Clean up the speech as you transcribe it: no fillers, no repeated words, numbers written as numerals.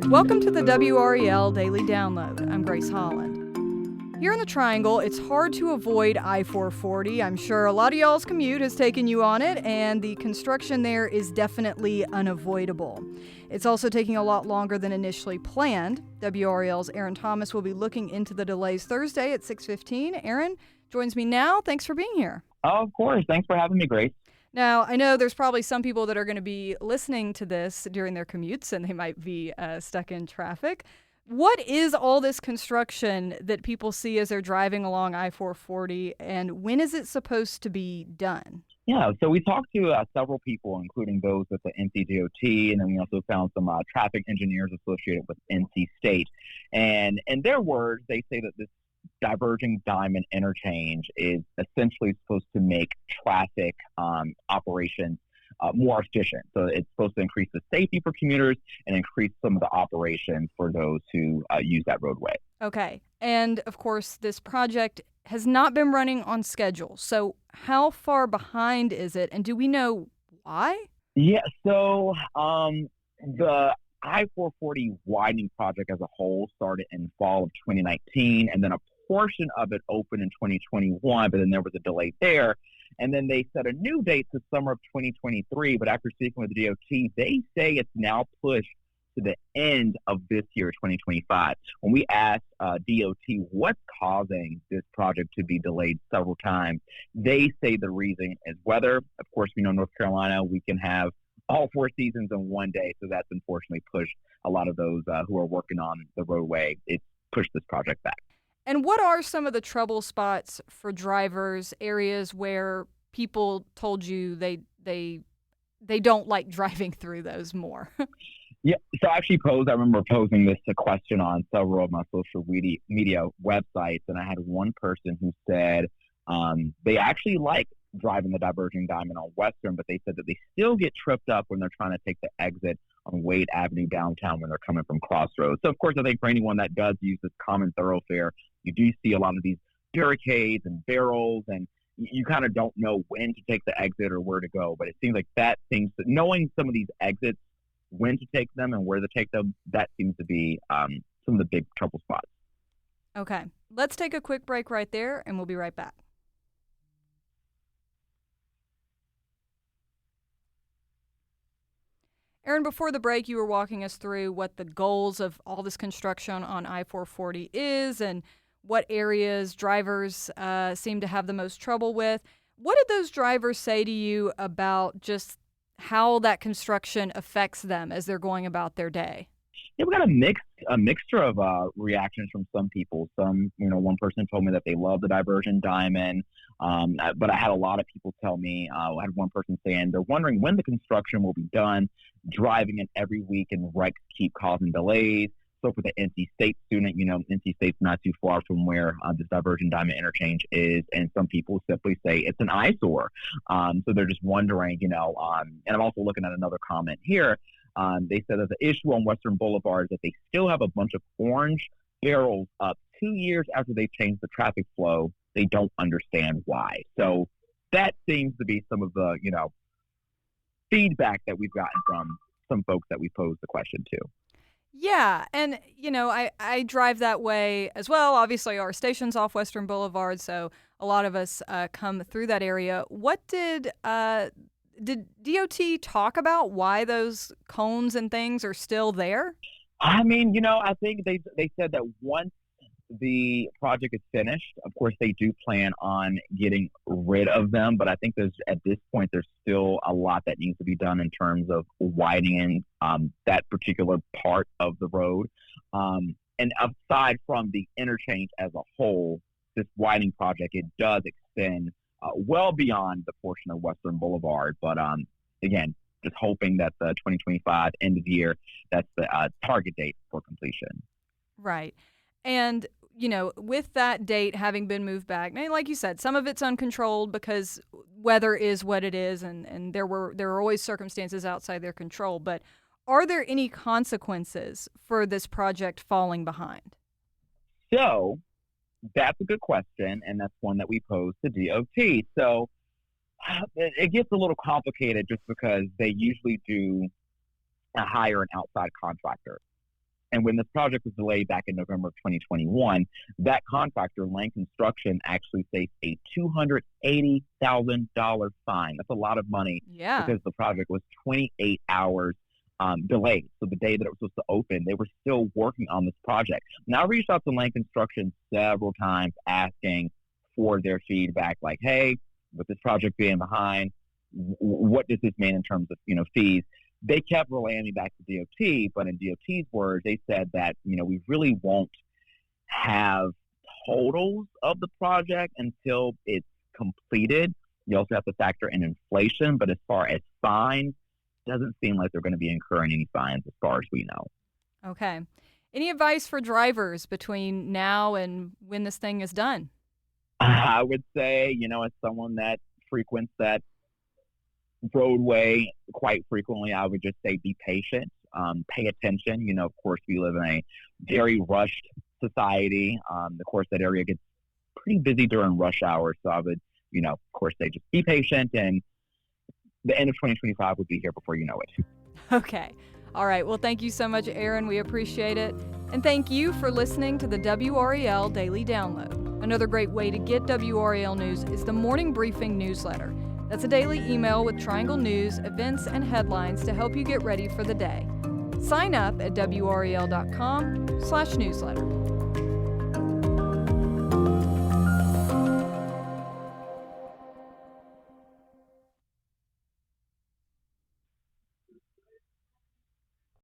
Welcome to the WRAL Daily Download. I'm Grace Holland. Here in the Triangle, it's hard to avoid I-440. I'm sure a lot of y'all's commute has taken you on it, and the construction there is definitely unavoidable. It's also taking a lot longer than initially planned. WRAL's Aaron Thomas will be looking into the delays Thursday at 6:15. Aaron joins me now. Thanks for being here. Oh, of course. Thanks for having me, Grace. Now, I know there's probably some people that are going to be listening to this during their commutes, and they might be stuck in traffic. What is all this construction that people see as they're driving along I-440, and when is it supposed to be done? Yeah, so we talked to several people, including those at the NCDOT, and then we also found some traffic engineers associated with NC State. And in their words, they say that this diverging diamond interchange is essentially supposed to make traffic operations more efficient. So it's supposed to increase the safety for commuters and increase some of the operations for those who use that roadway. Okay. And of course, this project has not been running on schedule. So how far behind is it? And do we know why? Yeah, so the I-440 widening project as a whole started in fall of 2019, and then a portion of it opened in 2021, but then there was a delay there. And then they set a new date to summer of 2023, but after speaking with the DOT, they say it's now pushed to the end of this year, 2025. When we asked DOT what's causing this project to be delayed several times, they say the reason is weather. Of course, we know North Carolina, we can have all 4 seasons in one day, so that's unfortunately pushed a lot of those who are working on the roadway. It's pushed this project back. And what are some of the trouble spots for drivers, areas where people told you they don't like driving through those more? Yeah, so I remember posing this question on several of my social media websites, and I had one person who said they actually like driving the diverging diamond on Western, but they said that they still get tripped up when they're trying to take the exit on Wade Avenue downtown when they're coming from Crossroads. So, of course, I think for anyone that does use this common thoroughfare, you do see a lot of these barricades and barrels, and you kind of don't know when to take the exit or where to go. But it seems like knowing some of these exits, when to take them and where to take them, that seems to be some of the big trouble spots. Okay, let's take a quick break right there, and we'll be right back. Aaron, before the break, you were walking us through what the goals of all this construction on I-440 is and what areas drivers seem to have the most trouble with. What did those drivers say to you about just how that construction affects them as they're going about their day? Yeah, we got a mixture of reactions from some people. One person told me that they love the diversion diamond, but I had a lot of people tell me, I had one person saying they're wondering when the construction will be done, driving it every week, and wrecks keep causing delays. So for the NC State student, NC State's not too far from where this diversion diamond interchange is, and some people simply say it's an eyesore. So they're just wondering, and I'm also looking at another comment here. They said that the issue on Western Boulevard is that they still have a bunch of orange barrels up 2 years after they changed the traffic flow. They don't understand why. So that seems to be some of the, feedback that we've gotten from some folks that we posed the question to. Yeah, and, I drive that way as well. Obviously, our station's off Western Boulevard, so a lot of us come through that area. What did DOT talk about why those cones and things are still there? I mean, I think they said that once the project is finished, of course, they do plan on getting rid of them. But I think at this point, there's still a lot that needs to be done in terms of widening that particular part of the road. And aside from the interchange as a whole, this widening project, it does extend well beyond the portion of Western Boulevard. But again, just hoping that the 2025 end of the year, that's the target date for completion. Right. And, with that date having been moved back, and like you said, some of it's uncontrolled because weather is what it is, and there are always circumstances outside their control. But are there any consequences for this project falling behind? So that's a good question, and that's one that we posed to DOT. So It gets a little complicated just because they usually do hire an outside contractor. And when this project was delayed back in November of 2021, that contractor, Lane Construction, actually faced a $280,000 fine. That's a lot of money Yeah. because the project was 28 hours delayed. So the day that it was supposed to open, they were still working on this project. Now, I reached out to Lane Construction several times asking for their feedback, like, hey, with this project being behind, what does this mean in terms of, fees? They kept relaying me back to DOT, but in DOT's words, they said that, we really won't have totals of the project until it's completed. You also have to factor in inflation, but as far as fines, doesn't seem like they're going to be incurring any fines as far as we know. Okay. Any advice for drivers between now and when this thing is done? I would say, as someone that frequents that roadway quite frequently, I would just say be patient, pay attention. Of course, we live in a very rushed society. Of course, that area gets pretty busy during rush hour. So I would, of course, say just be patient, and the end of 2025 would be here before you know it. Okay. All right. Well, thank you so much, Aaron. We appreciate it. And thank you for listening to the WRAL Daily Download. Another great way to get WRAL news is the Morning Briefing newsletter. That's a daily email with Triangle news, events, and headlines to help you get ready for the day. Sign up at WRAL.com/newsletter.